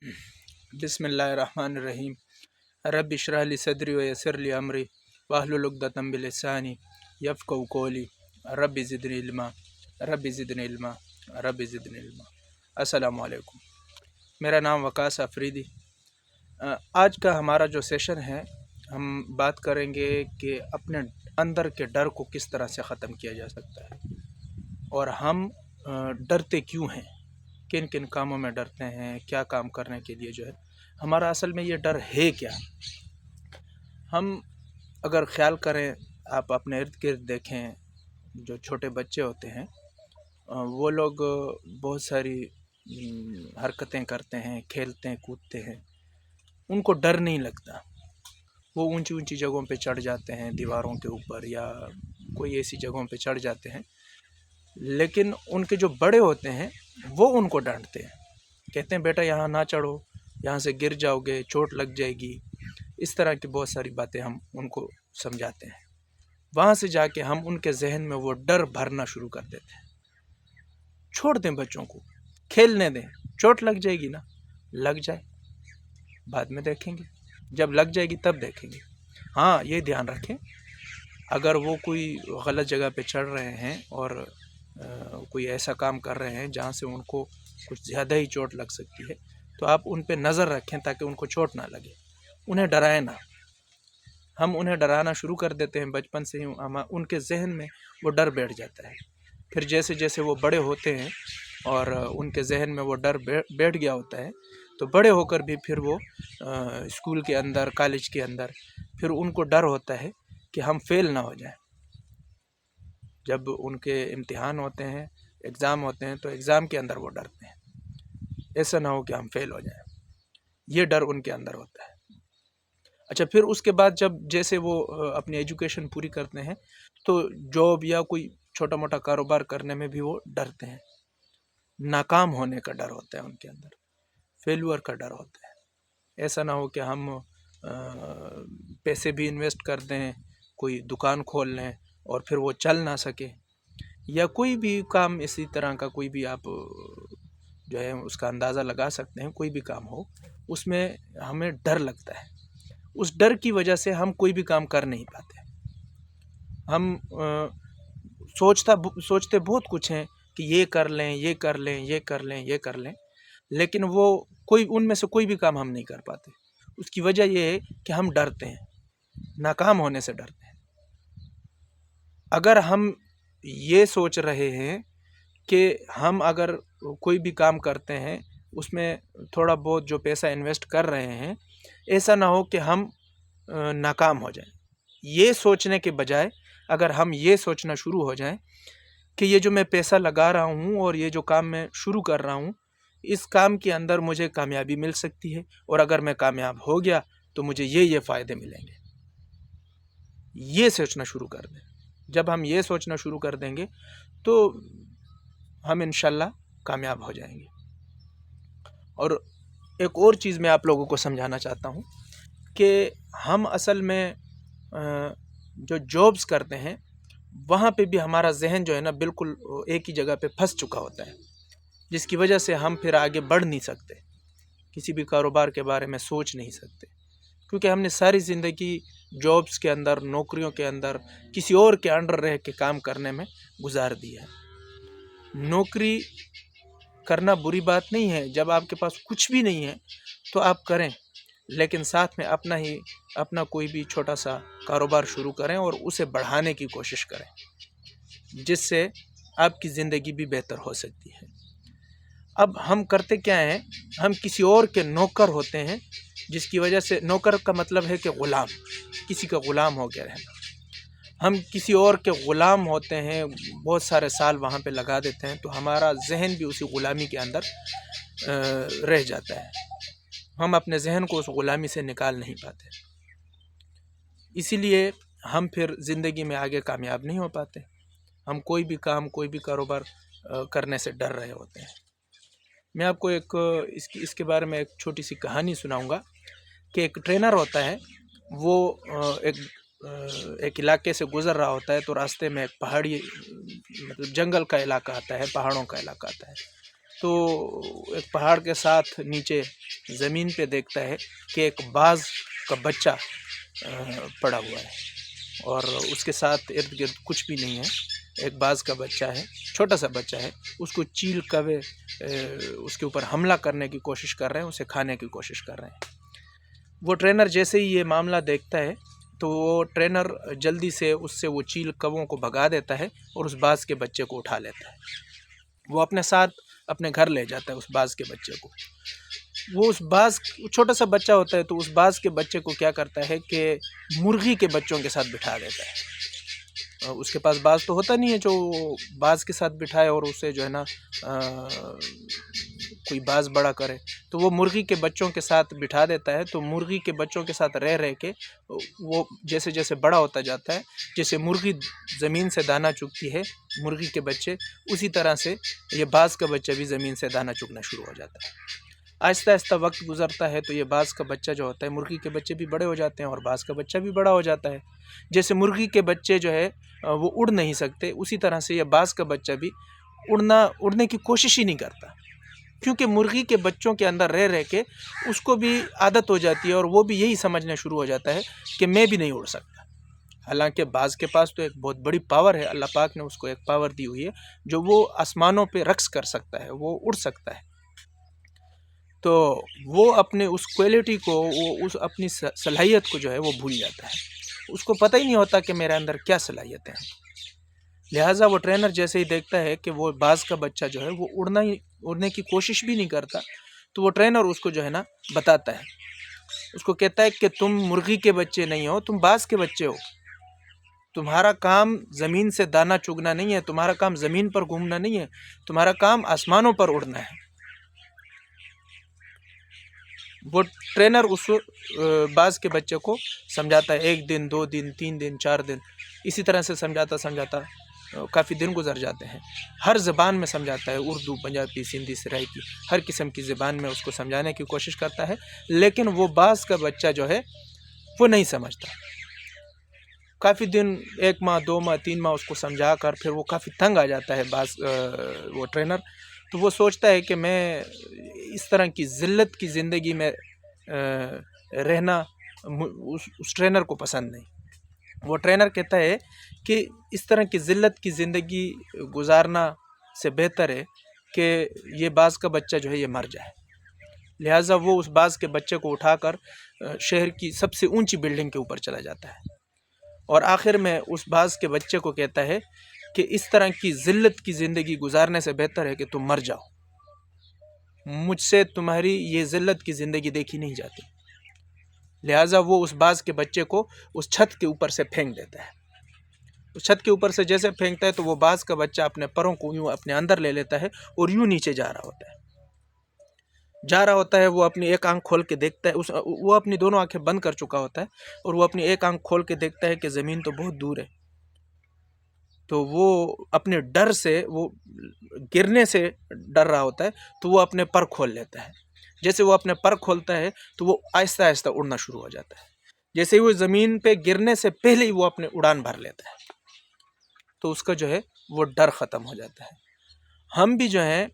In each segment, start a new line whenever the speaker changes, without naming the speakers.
बिस्मिल्लाहिर्रहमानिर्रहीम। रब्बि इश्रह ली सदरी व यस्सिर ली अमरी वाहलुल उक़दतम मिन लिसानी यफ़क़हू क़ौली। Rabbi ज़िदनी इल्मा, rabbi ज़िदनी इल्मा, rabbi ज़िदनी इल्मा। अस्सलामु अलैकुम। मेरा नाम वकास अफरीदी। आज का हमारा जो सेशन है, हम बात करेंगे कि अपने अंदर के डर को किस तरह से ख़त्म किया जा सकता है और हम डरते क्यों हैं, किन किन कामों में डरते हैं, क्या काम करने के लिए जो है हमारा असल में ये डर है क्या। हम अगर ख़्याल करें, आप अपने इर्द गिर्द देखें, जो छोटे बच्चे होते हैं वो लोग बहुत सारी हरकतें करते हैं, खेलते हैं, कूदते हैं, उनको डर नहीं लगता। वो ऊंची ऊंची जगहों पे चढ़ जाते हैं, दीवारों के ऊपर या कोई ऐसी जगहों पे चढ़ जाते हैं, लेकिन उनके जो बड़े होते हैं वो उनको डांटते हैं, कहते हैं बेटा यहाँ ना चढ़ो, यहाँ से गिर जाओगे, चोट लग जाएगी। इस तरह की बहुत सारी बातें हम उनको समझाते हैं। वहाँ से जाके हम उनके जहन में वो डर भरना शुरू कर देते हैं। छोड़ दें बच्चों को, खेलने दें, चोट लग जाएगी ना, लग जाए, बाद में देखेंगे, जब लग जाएगी तब देखेंगे। हाँ, ये ध्यान रखें, अगर वो कोई गलत जगह पे चढ़ रहे हैं और कोई ऐसा काम कर रहे हैं जहाँ से उनको कुछ ज़्यादा ही चोट लग सकती है, तो आप उन पे नज़र रखें ताकि उनको चोट ना लगे। उन्हें डराएं ना। हम उन्हें डराना शुरू कर देते हैं बचपन से ही, उनके जहन में वो डर बैठ जाता है। फिर जैसे जैसे वो बड़े होते हैं और उनके जहन में वो डर बैठ गया होता है, तो बड़े होकर भी फिर वो स्कूल के अंदर, कॉलेज के अंदर, फिर उनको डर होता है कि हम फेल ना हो जाएं। जब उनके इम्तिहान होते हैं, एग्ज़ाम होते हैं, तो एग्ज़ाम के अंदर वो डरते हैं, ऐसा ना हो कि हम फेल हो जाएं। ये डर उनके अंदर होता है। अच्छा, फिर उसके बाद जब जैसे वो अपनी एजुकेशन पूरी करते हैं, तो जॉब या कोई छोटा मोटा कारोबार करने में भी वो डरते हैं। नाकाम होने का डर होता है उनके अंदर, फेल्यूर का डर होता है। ऐसा ना हो कि हम पैसे भी इन्वेस्ट कर दें, कोई दुकान खोल लें और फिर वो चल ना सके, या कोई भी काम इसी तरह का, कोई भी आप जो है उसका अंदाज़ा लगा सकते हैं, कोई भी काम हो उसमें हमें डर लगता है। उस डर की वजह से हम कोई भी काम कर नहीं पाते। हम सोचते बहुत कुछ हैं कि ये कर लें, ये कर लें, ये कर लें, ये कर लें, लेकिन वो कोई उनमें से कोई भी काम हम नहीं कर पाते। उसकी वजह ये है कि हम डरते हैं, नाकाम होने से डरते हैं। अगर हम ये सोच रहे हैं कि हम अगर कोई भी काम करते हैं उसमें थोड़ा बहुत जो पैसा इन्वेस्ट कर रहे हैं, ऐसा ना हो कि हम नाकाम हो जाएं, ये सोचने के बजाय अगर हम ये सोचना शुरू हो जाएं कि ये जो मैं पैसा लगा रहा हूँ और ये जो काम मैं शुरू कर रहा हूँ, इस काम के अंदर मुझे कामयाबी मिल सकती है, और अगर मैं कामयाब हो गया तो मुझे ये फ़ायदे मिलेंगे, ये सोचना शुरू कर दें। जब हम ये सोचना शुरू कर देंगे तो हम इंशाल्लाह कामयाब हो जाएंगे। और एक और चीज़ मैं आप लोगों को समझाना चाहता हूँ कि हम असल में जो जॉब्स करते हैं वहाँ पे भी हमारा जहन जो है ना बिल्कुल एक ही जगह पे फंस चुका होता है, जिसकी वजह से हम फिर आगे बढ़ नहीं सकते, किसी भी कारोबार के बारे में सोच नहीं सकते, क्योंकि हमने सारी ज़िंदगी जॉब्स के अंदर, नौकरियों के अंदर, किसी और के अंडर रह के काम करने में गुजार दिया है। नौकरी करना बुरी बात नहीं है, जब आपके पास कुछ भी नहीं है तो आप करें, लेकिन साथ में अपना कोई भी छोटा सा कारोबार शुरू करें और उसे बढ़ाने की कोशिश करें, जिससे आपकी ज़िंदगी भी बेहतर हो सकती है। अब हम करते क्या हैं, हम किसी और के नौकर होते हैं, जिसकी वजह से, नौकर का मतलब है कि ग़ुलाम, किसी का ग़ुलाम हो के रहना। हम किसी और के ग़ुलाम होते हैं, बहुत सारे साल वहाँ पे लगा देते हैं, तो हमारा जहन भी उसी ग़ुलामी के अंदर रह जाता है। हम अपने जहन को उस ग़ुलामी से निकाल नहीं पाते, इसीलिए हम फिर ज़िंदगी में आगे कामयाब नहीं हो पाते। हम कोई भी काम, कोई भी कारोबार करने से डर रहे होते हैं। मैं आपको इसके बारे में एक छोटी सी कहानी सुनाऊंगा कि एक ट्रेनर होता है, वो एक इलाके से गुज़र रहा होता है, तो रास्ते में एक पहाड़ी, मतलब जंगल का इलाका आता है, पहाड़ों का इलाका आता है। تو ایک پہاڑ کے ساتھ نیچے زمین پہ دیکھتا ہے کہ ایک باز کا بچہ پڑا ہوا ہے، اور اس کے ساتھ ارد گرد کچھ بھی نہیں ہے، ایک باز کا بچہ ہے، چھوٹا سا بچہ ہے، اس کو چیل کوے اس کے اوپر حملہ کرنے کی کوشش کر رہے ہیں، اسے کھانے کی کوشش کر رہے ہیں۔ وہ ٹرینر جیسے ہی یہ معاملہ دیکھتا ہے تو وہ ٹرینر جلدی سے اس سے وہ چیل کووں کو بھگا دیتا ہے اور اس باز کے بچے کو اٹھا لیتا ہے، وہ اپنے ساتھ اپنے گھر لے جاتا ہے اس باز کے بچے کو۔ وہ اس باز چھوٹا سا بچہ ہوتا ہے تو اس باز کے بچے کو کیا کرتا ہے کہ مرغی کے بچوں کے ساتھ بٹھا دیتا ہے، اس کے پاس باز تو ہوتا نہیں ہے جو باز کے ساتھ بٹھائے اور اسے جو ہے نا کوئی باز بڑا کرے، تو وہ مرغی کے بچوں کے ساتھ بٹھا دیتا ہے۔ تو مرغی کے بچوں کے ساتھ رہ کے وہ جیسے جیسے بڑا ہوتا جاتا ہے، جیسے مرغی زمین سے دانہ چگتی ہے مرغی کے بچے، اسی طرح سے یہ باز کا بچہ بھی زمین سے دانہ چگنا شروع ہو جاتا ہے۔ آہستہ آہستہ وقت گزرتا ہے تو یہ باز کا بچہ جو ہوتا ہے، مرغی کے بچے بھی بڑے ہو جاتے ہیں اور باز کا بچہ بھی بڑا ہو جاتا ہے۔ جیسے مرغی کے بچے جو ہے وہ اڑ نہیں سکتے، اسی طرح سے یہ باز کا بچہ بھی اڑنے کی کوشش ہی نہیں کرتا، کیونکہ مرغی کے بچوں کے اندر رہ کے اس کو بھی عادت ہو جاتی ہے اور وہ بھی یہی سمجھنا شروع ہو جاتا ہے کہ میں بھی نہیں اڑ سکتا۔ حالانکہ باز کے پاس تو ایک بہت بڑی پاور ہے، اللہ پاک نے اس کو ایک پاور دی ہوئی ہے جو وہ آسمانوں پہ رقص کر سکتا ہے، وہ اڑ سکتا ہے۔ تو وہ اپنے اس کوالٹی کو، وہ اس اپنی صلاحیت کو جو ہے وہ بھول جاتا ہے، اس کو پتہ ہی نہیں ہوتا کہ میرے اندر کیا صلاحیتیں ہیں۔ لہٰذا وہ ٹرینر جیسے ہی دیکھتا ہے کہ وہ باز کا بچہ جو ہے وہ اڑنے کی کوشش بھی نہیں کرتا، تو وہ ٹرینر اس کو جو ہے نا بتاتا ہے، اس کو کہتا ہے کہ تم مرغی کے بچے نہیں ہو، تم باز کے بچے ہو، تمہارا کام زمین سے دانہ چگنا نہیں ہے، تمہارا کام زمین پر گھومنا نہیں ہے، تمہارا کام آسمانوں پر اڑنا ہے۔ وہ ٹرینر اس باز کے بچے کو سمجھاتا ہے، 1 دن 2 دن 3 دن 4 دن، اسی طرح سے سمجھاتا کافی دن گزر جاتے ہیں۔ ہر زبان میں سمجھاتا ہے، اردو، پنجابی، سندھی، سرائکی، ہر قسم کی زبان میں اس کو سمجھانے کی کوشش کرتا ہے، لیکن وہ باز کا بچہ جو ہے وہ نہیں سمجھتا۔ کافی دن، 1 ماہ 2 ماہ 3 ماہ اس کو سمجھا کر پھر وہ کافی تنگ آ جاتا ہے وہ ٹرینر، تو وہ سوچتا ہے کہ میں اس طرح کی ذلت کی زندگی میں رہنا اس ٹرینر کو پسند نہیں۔ وہ ٹرینر کہتا ہے کہ اس طرح کی ذلت کی زندگی گزارنا سے بہتر ہے کہ یہ باز کا بچہ جو ہے یہ مر جائے۔ لہٰذا وہ اس باز کے بچے کو اٹھا کر شہر کی سب سے اونچی بلڈنگ کے اوپر چلا جاتا ہے، اور آخر میں اس باز کے بچے کو کہتا ہے کہ اس طرح کی ذلت کی زندگی گزارنے سے بہتر ہے کہ تم مر جاؤ، مجھ سے تمہاری یہ ذلت کی زندگی دیکھی نہیں جاتی۔ لہٰذا وہ اس باز کے بچے کو اس چھت کے اوپر سے پھینک دیتا ہے۔ اس چھت کے اوپر سے جیسے پھینکتا ہے تو وہ باز کا بچہ اپنے پروں کو یوں اپنے اندر لے لیتا ہے اور یوں نیچے جا رہا ہوتا ہے۔ وہ اپنی ایک آنکھ کھول کے دیکھتا ہے، وہ اپنی دونوں آنکھیں بند کر چکا ہوتا ہے، اور وہ اپنی ایک آنکھ کھول کے دیکھتا ہے کہ زمین تو بہت دور ہے۔ تو وہ اپنے ڈر سے، وہ گرنے سے ڈر رہا ہوتا ہے، تو وہ اپنے پر کھول لیتا ہے۔ جیسے وہ اپنے پر کھولتا ہے تو وہ آہستہ آہستہ اڑنا شروع ہو جاتا ہے، جیسے ہی وہ زمین پہ گرنے سے پہلے ہی وہ اپنے اڑان بھر لیتا ہے، تو اس کا جو ہے وہ ڈر ختم ہو جاتا ہے۔ ہم بھی جو ہیں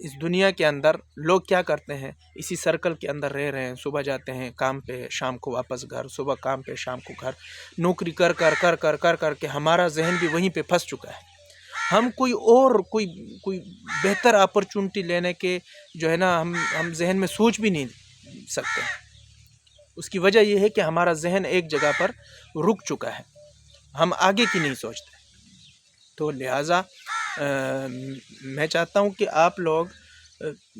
اس دنیا کے اندر لوگ کیا کرتے ہیں، اسی سرکل کے اندر رہ رہے ہیں، صبح جاتے ہیں کام پہ، شام کو واپس گھر، صبح کام پہ شام کو گھر، نوکری کر کر کے ہمارا ذہن بھی وہیں پہ پھنس چکا ہے۔ ہم کوئی بہتر اپرچونٹی لینے کے جو ہے نا ہم ذہن میں سوچ بھی نہیں سکتے۔ اس کی وجہ یہ ہے کہ ہمارا ذہن ایک جگہ پر رک چکا ہے، ہم آگے کی نہیں سوچتے۔ تو لہٰذا میں چاہتا ہوں کہ آپ لوگ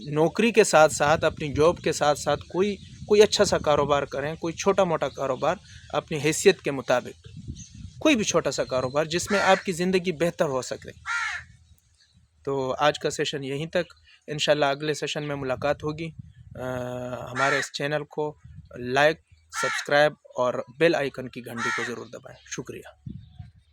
نوکری کے ساتھ ساتھ، اپنی جاب کے ساتھ ساتھ کوئی اچھا سا کاروبار کریں، کوئی چھوٹا موٹا کاروبار اپنی حیثیت کے مطابق، کوئی بھی چھوٹا سا کاروبار جس میں آپ کی زندگی بہتر ہو سکے۔ تو آج کا سیشن یہیں تک، انشاءاللہ اگلے سیشن میں ملاقات ہوگی۔ ہمارے اس چینل کو لائک، سبسکرائب اور بیل آئیکن کی گھنٹی کو ضرور دبائیں۔ شکریہ۔